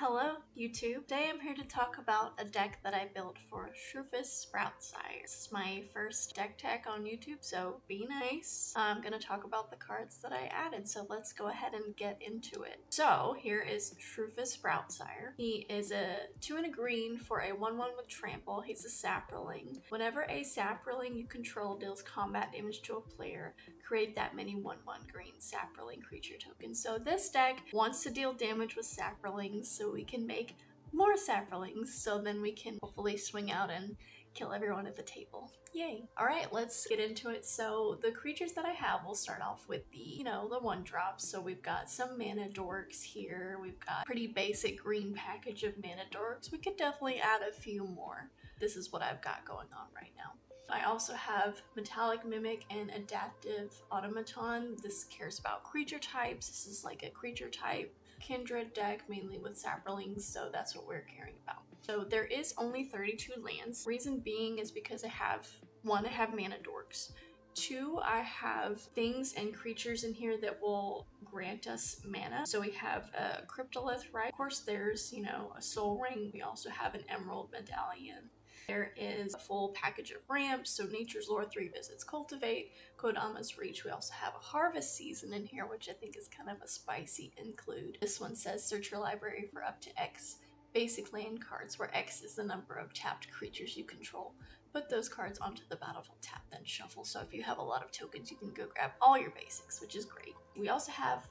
Hello YouTube. Today I'm here to talk about a deck that I built for Shroofus Sproutsire. This is my first deck tech on YouTube, so be nice. I'm going to talk about the cards that I added, so let's go ahead and get into it. So here is Shroofus Sproutsire. He is a 2 and a green for a 1/1 with trample. He's a saproling. Whenever a saproling you control deals combat damage to a player, create that many 1/1 green saproling creature tokens. So this deck wants to deal damage with saprolings so we can make more saprolings, so then we can hopefully swing out and kill everyone at the table. Yay. Alright, let's get into it. So the creatures that I have, we'll start off with the 1-drops. So we've got some mana dorks here. We've got pretty basic green package of mana dorks. We could definitely add a few more. This is what I've got going on right now. I also have Metallic Mimic and Adaptive Automaton. This cares about creature types. This is like a creature type kindred deck, mainly with saprolings, so that's what we're caring about. So there is only 32 lands. Reason being is because I have mana dorks. 2, I have things and creatures in here that will grant us mana. So we have a Cryptolith, right? Of course, there's, a Soul Ring. We also have an Emerald Medallion. There is a full package of ramps, so Nature's Lore, 3 visits, Cultivate, Kodama's Reach. We also have a Harvest Season in here, which I think is kind of a spicy include. This one says search your library for up to X basic land cards, where X is the number of tapped creatures you control. Put those cards onto the battlefield, tap, then shuffle. So if you have a lot of tokens, you can go grab all your basics, which is great. We also have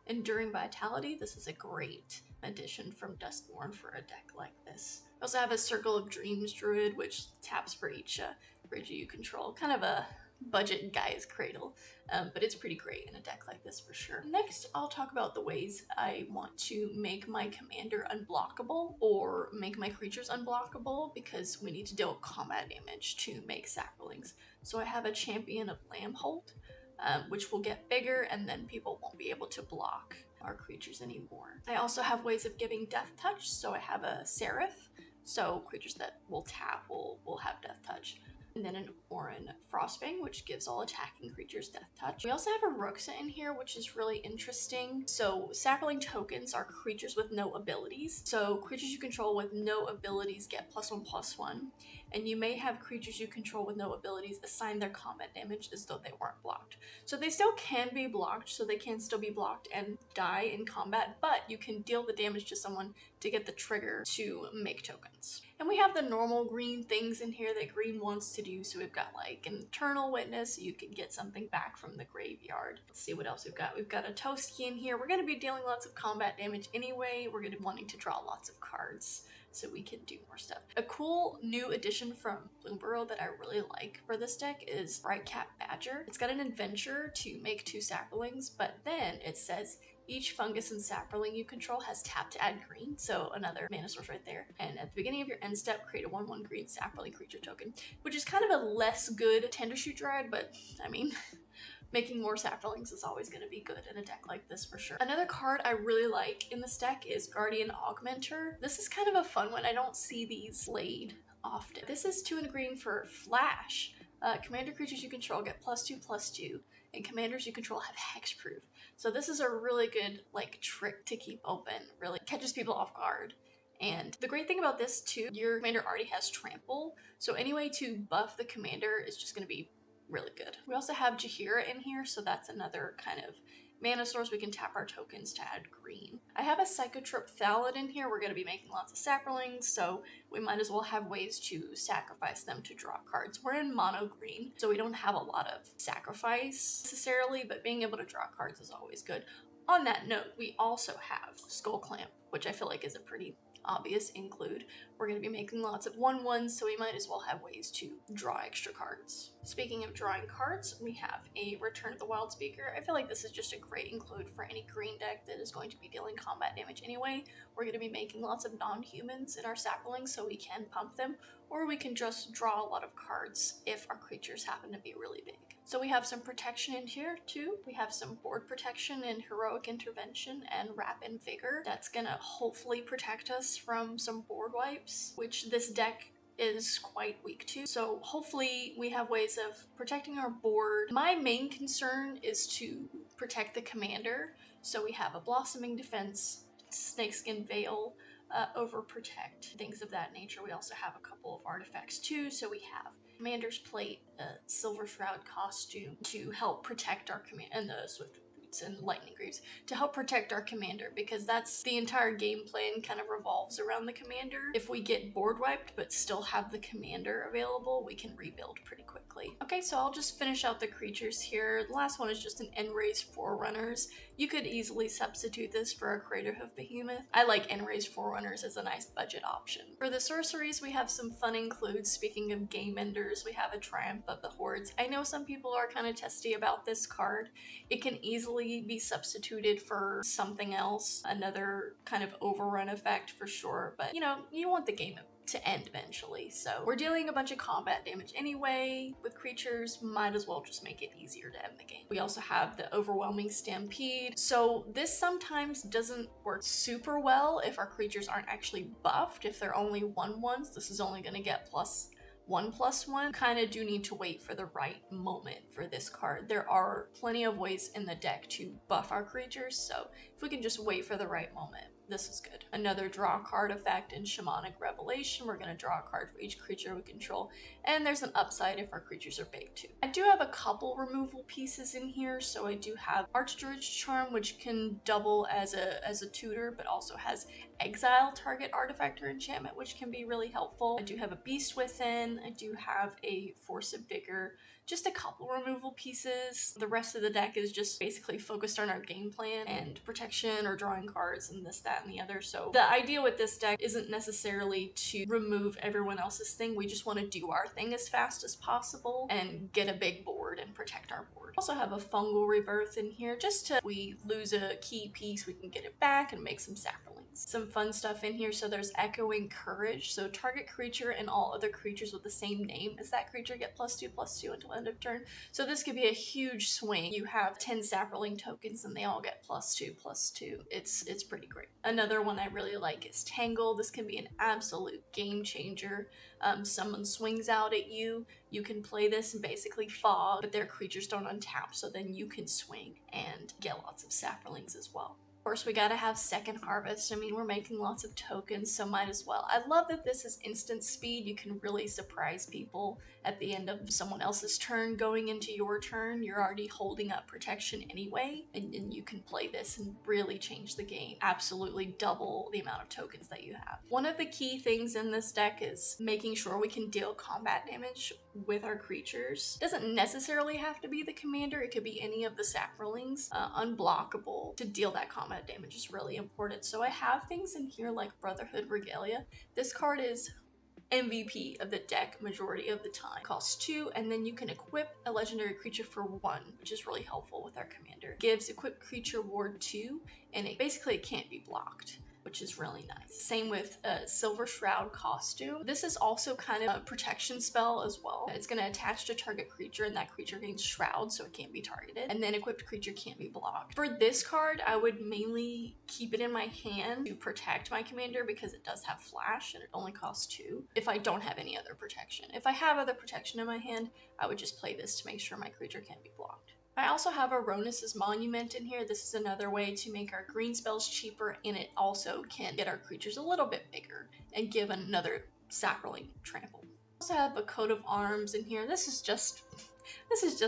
Enduring Vitality. This is a great addition from Duskborn for a deck like this. We also have a Circle of Dreams Druid, which taps for each creature you control. Kind of a budget guy's cradle, but it's pretty great in a deck like this for sure. Next, I'll talk about the ways I want to make my commander unblockable or make my creatures unblockable, because we need to deal combat damage to make saprolings. So I have a Champion of Lambholt, which will get bigger, and then people won't be able to block our creatures anymore. I also have ways of giving Death Touch, so I have a Seraph, so creatures that will tap will have Death Touch. And then an Orin Frostfang, which gives all attacking creatures Death Touch. We also have a Roxa in here, which is really interesting. So sapling tokens are creatures with no abilities. So creatures you control with no abilities get +1/+1. And you may have creatures you control with no abilities assign their combat damage as though they weren't blocked. So they still can be blocked, so they can still be blocked and die in combat, but you can deal the damage to someone to get the trigger to make tokens. And we have the normal green things in here that green wants to do. So we've got like an Eternal Witness, so you can get something back from the graveyard. Let's see what else we've got. We've got a Toski in here. We're going to be dealing lots of combat damage anyway. We're going to be wanting to draw lots of cards so we can do more stuff. A cool new addition from Bloomburrow that I really like for this deck is Brightcap Badger. It's got an adventure to make 2 saprolings, but then it says each fungus and saproling you control has tap to add green, so another mana source right there. And at the beginning of your end step, create a 1/1 green saproling creature token, which is kind of a less good Tendershoot Dryad, but I mean, making more saprolings is always going to be good in a deck like this for sure. Another card I really like in this deck is Guardian Augmenter. This is kind of a fun one. I don't see these played often. This is 2 and a green for Flash. Commander creatures you control get +2/+2, and commanders you control have hexproof. So this is a really good trick to keep open, really catches people off guard. And the great thing about this too, your commander already has trample, so any way to buff the commander is just going to be really good. We also have Jaheira in here, so that's another kind of mana source. We can tap our tokens to add green. I have a Psychotrope Thallid in here. We're going to be making lots of saprolings, so we might as well have ways to sacrifice them to draw cards. We're in mono green, so we don't have a lot of sacrifice necessarily, but being able to draw cards is always good. On that note, we also have Skull Clamp, which I feel like is a pretty obvious include. We're going to be making lots of 1/1s, so we might as well have ways to draw extra cards. Speaking of drawing cards, we have a Return of the Wild Speaker. I feel like this is just a great include for any green deck that is going to be dealing combat damage anyway. We're going to be making lots of non-humans in our saprolings so we can pump them, or we can just draw a lot of cards if our creatures happen to be really big. So we have some protection in here too. We have some board protection and Heroic Intervention and Rapid Vigor. That's gonna hopefully protect us from some board wipes, which this deck is quite weak to. So hopefully we have ways of protecting our board. My main concern is to protect the commander. So we have a Blossoming Defense, Snakeskin Veil, Overprotect, things of that nature. We also have a couple of artifacts too. So we have Commander's Plate, Silver Shroud costume to help protect our command, and the Swift Boots and Lightning Greaves to help protect our commander, because that's the entire game plan kind of revolves around the commander. If we get board wiped but still have the commander available, we can rebuild pretty quickly. Okay, so I'll just finish out the creatures here. The last one is just an Enray's Forerunners. You could easily substitute this for a Craterhoof Behemoth. I like Enray's Forerunners as a nice budget option. For the sorceries, we have some fun includes. Speaking of game enders, we have a Triumph of the Hordes. I know some people are kind of testy about this card. It can easily be substituted for something else, another kind of overrun effect for sure, but you know, you want the game to end eventually. So we're dealing a bunch of combat damage anyway with creatures, might as well just make it easier to end the game. We also have the Overwhelming Stampede. So this sometimes doesn't work super well if our creatures aren't actually buffed. If they're only 1/1s, this is only going to get +1/+1. Kind of do need to wait for the right moment for this card. There are plenty of ways in the deck to buff our creatures, so if we can just wait for the right moment, this is good. Another draw card effect in Shamanic Revelation. We're going to draw a card for each creature we control, and there's an upside if our creatures are big too. I do have a couple removal pieces in here, so I do have Archdruid's Charm, which can double as a tutor, but also has exile target artifact or enchantment, which can be really helpful. I do have a Beast Within. I do have a Force of Vigor. Just a couple removal pieces. The rest of the deck is just basically focused on our game plan and protection or drawing cards and this, that, and the other. So the idea with this deck isn't necessarily to remove everyone else's thing. We just want to do our thing as fast as possible and get a big board and protect our board. Also have a Fungal Rebirth in here, just to, if we lose a key piece, we can get it back and make some saplings. Some fun stuff in here. So there's Echoing Courage. So target creature and all other creatures with the same name as that creature get +2/+2 until end of turn. So this could be a huge swing. You have 10 Sapperling tokens and they all get +2/+2. It's pretty great. Another one I really like is Tangle. This can be an absolute game changer. Someone swings out at you, you can play this and basically fog, but their creatures don't untap, so then you can swing and get lots of Sapperlings as well. Of course, we gotta have Second Harvest. I mean, we're making lots of tokens, so might as well. I love that this is instant speed. You can really surprise people at the end of someone else's turn. Going into your turn, you're already holding up protection anyway, and you can play this and really change the game. Absolutely double the amount of tokens that you have. One of the key things in this deck is making sure we can deal combat damage with our creatures. It doesn't necessarily have to be the commander, it could be any of the Sapperlings. Unblockable to deal that combat damage is really important. So I have things in here like Brotherhood Regalia. This card is MVP of the deck majority of the time. Costs 2, and then you can equip a legendary creature for 1, which is really helpful with our commander. Gives equipped creature ward 2, and it can't be blocked, which is really nice. Same with Silver Shroud costume. This is also kind of a protection spell as well. It's going to attach to target creature, and that creature gains Shroud, so it can't be targeted. And then equipped creature can't be blocked. For this card, I would mainly keep it in my hand to protect my commander because it does have flash, and it only costs 2 if I don't have any other protection. If I have other protection in my hand, I would just play this to make sure my creature can't be blocked. I also have Aronis' Monument in here. This is another way to make our green spells cheaper, and it also can get our creatures a little bit bigger and give another Sapperling trample. I also have a Coat of Arms in here. This is just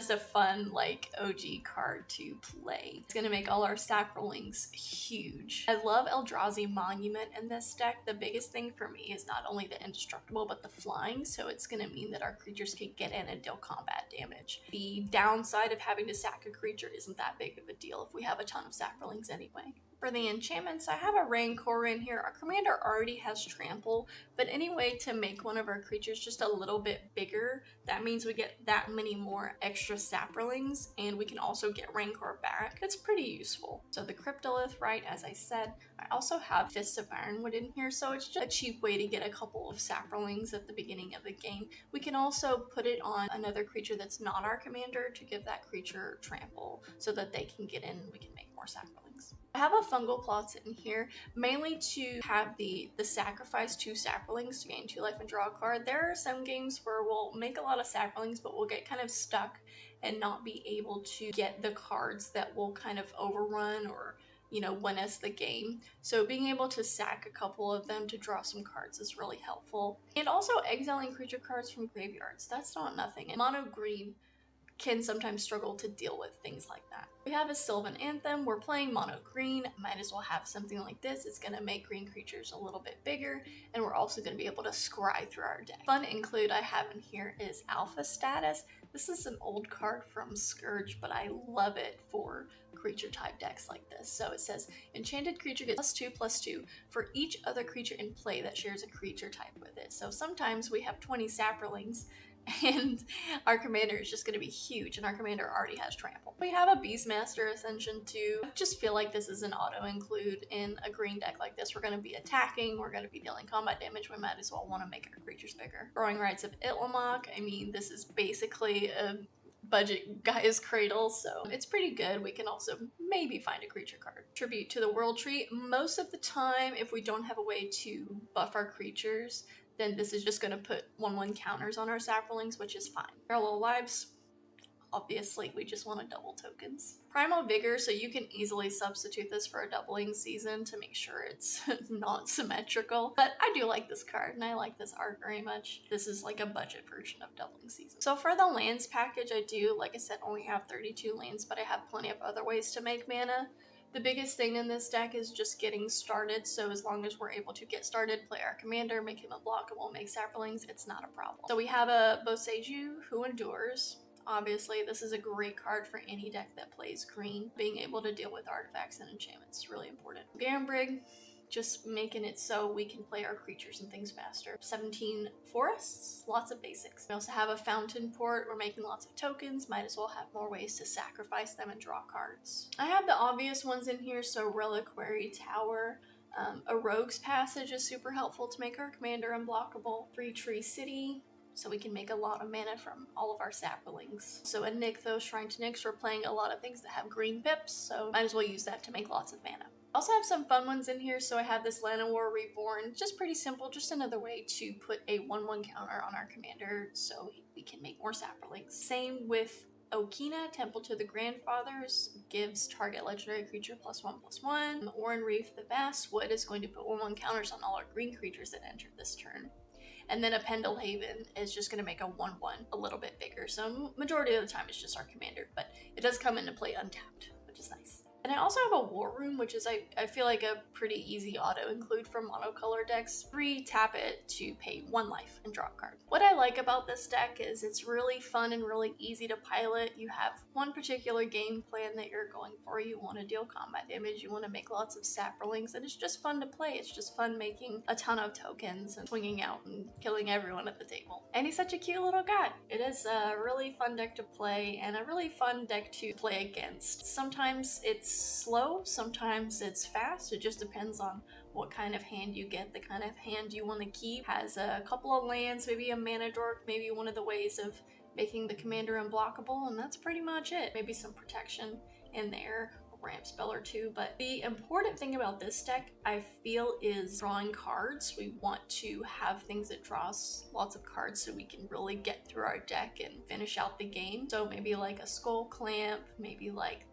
a fun, like, OG card to play. It's gonna make all our Sapperlings huge. I love Eldrazi Monument in this deck. The biggest thing for me is not only the indestructible, but the flying, so it's gonna mean that our creatures can get in and deal combat damage. The downside of having to sack a creature isn't that big of a deal if we have a ton of Sapperlings anyway. For the enchantments, I have a Rancor in here. Our commander already has Trample, but any way to make one of our creatures just a little bit bigger, that means we get that many more extra Sapperlings, and we can also get Rancor back. It's pretty useful. So the Cryptolith, right, as I said. I also have Fists of Ironwood in here, so it's just a cheap way to get a couple of Sapperlings at the beginning of the game. We can also put it on another creature that's not our commander to give that creature Trample, so that they can get in and we can make more Sapperlings. I have a Fungal Plots in here, mainly to have the sacrifice 2 Sapperlings to gain 2 life and draw a card. There are some games where we'll make a lot of Sapperlings, but we'll get kind of stuck and not be able to get the cards that will kind of overrun or you know, win us the game. So being able to sack a couple of them to draw some cards is really helpful. And also exiling creature cards from graveyards, that's not nothing. And mono green can sometimes struggle to deal with things like that. We have a Sylvan Anthem, we're playing mono green, might as well have something like this. It's going to make green creatures a little bit bigger, and we're also going to be able to scry through our deck. Fun include I have in here is Alpha Status. This is an old card from Scourge, but I love it for creature type decks like this. So it says, enchanted creature gets +2/+2 for each other creature in play that shares a creature type with it. So sometimes we have 20 Saprolings, and our commander is just going to be huge, and our commander already has trample. We have a Beastmaster Ascension too. I just feel like this is an auto include in a green deck like this. We're going to be attacking, we're going to be dealing combat damage, we might as well want to make our creatures bigger. Growing Rites of Itlimoc, I mean, this is basically a budget Gaia's Cradle, so it's pretty good. We can also maybe find a creature card. Tribute to the World Tree. Most of the time, if we don't have a way to buff our creatures, then this is just going to put 1/1 counters on our Saprolings, which is fine. Parallel Lives, obviously we just want to double tokens. Primal Vigor, so you can easily substitute this for a doubling season to make sure it's not symmetrical. But I do like this card, and I like this art very much. This is like a budget version of doubling season. So for the lands package, I do, like I said, only have 32 lands, but I have plenty of other ways to make mana. The biggest thing in this deck is just getting started, so as long as we're able to get started, play our commander, make him unblockable, make Saprolings, it's not a problem. So we have a Boseiju who endures. Obviously, this is a great card for any deck that plays green. Being able to deal with artifacts and enchantments is really important. Gambrig, just making it so we can play our creatures and things faster. 17 forests, lots of basics. We also have a fountain port. We're making lots of tokens, might as well have more ways to sacrifice them and draw cards. I have the obvious ones in here, so Reliquary Tower. A Rogue's Passage is super helpful to make our commander unblockable. 3-Tree City, so we can make a lot of mana from all of our Saprolings. So a Nykthos, Shrine to Nyx, we're playing a lot of things that have green pips, so might as well use that to make lots of mana. I also have some fun ones in here, so I have this Llanowar Reborn, just pretty simple, just another way to put a 1/1 counter on our commander so we can make more Saprolings. Same with Okina, Temple to the Grandfathers, gives target legendary creature +1/+1. Oran Reef the Basswood is going to put 1/1 counters on all our green creatures that enter this turn. And then a Pendle Haven is just going to make a 1/1 a little bit bigger. So majority of the time it's just our commander, but it does come into play untapped, which is nice. And I also have a War Room, which is I feel like a pretty easy auto include for monocolor decks. 3, tap it to pay 1 life and draw a card. What I like about this deck is it's really fun and really easy to pilot. You have one particular game plan that you're going for. You want to deal combat damage, you want to make lots of Saprolings, and it's just fun to play. It's just fun making a ton of tokens and swinging out and killing everyone at the table. And he's such a cute little guy. It is a really fun deck to play and a really fun deck to play against. Sometimes it's slow, sometimes it's fast. It just depends on what kind of hand you get, the kind of hand you want to keep. Has a couple of lands, maybe a mana dork, maybe one of the ways of making the commander unblockable, and that's pretty much it. Maybe some protection in there, a ramp spell or two. But the important thing about this deck, I feel, is drawing cards. We want to have things that draw us lots of cards so we can really get through our deck and finish out the game. So maybe like a Skull Clamp, maybe like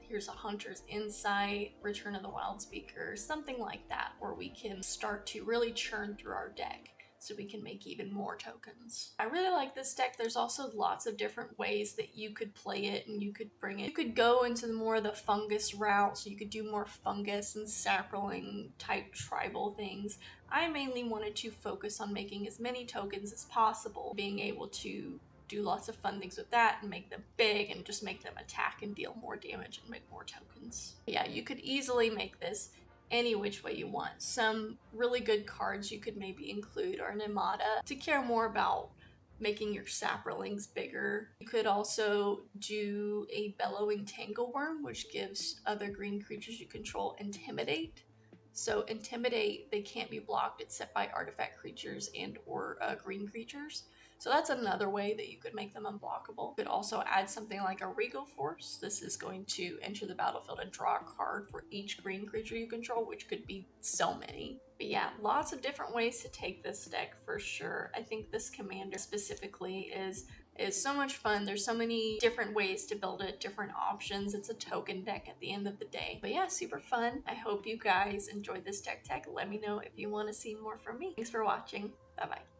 here's a Hunter's Insight, Return of the Wild Speaker, something like that, where we can start to really churn through our deck so we can make even more tokens. I really like this deck. There's also lots of different ways that you could play it and you could bring it. You could go into more of the fungus route, so you could do more fungus and sapling type tribal things. I mainly wanted to focus on making as many tokens as possible, being able to do lots of fun things with that and make them big and just make them attack and deal more damage and make more tokens. Yeah, you could easily make this any which way you want. Some really good cards you could maybe include are Nemada to care more about making your Saprolings bigger. You could also do a Bellowing Tangleworm, which gives other green creatures you control Intimidate. So Intimidate, they can't be blocked except by artifact creatures and or green creatures. So that's another way that you could make them unblockable. You could also add something like a Regal Force. This is going to enter the battlefield and draw a card for each green creature you control, which could be so many. But yeah, lots of different ways to take this deck for sure. I think this commander specifically is It's so much fun. There's so many different ways to build it, different options. It's a token deck at the end of the day. But yeah, super fun. I hope you guys enjoyed this deck tech. Let me know if you want to see more from me. Thanks for watching. Bye bye.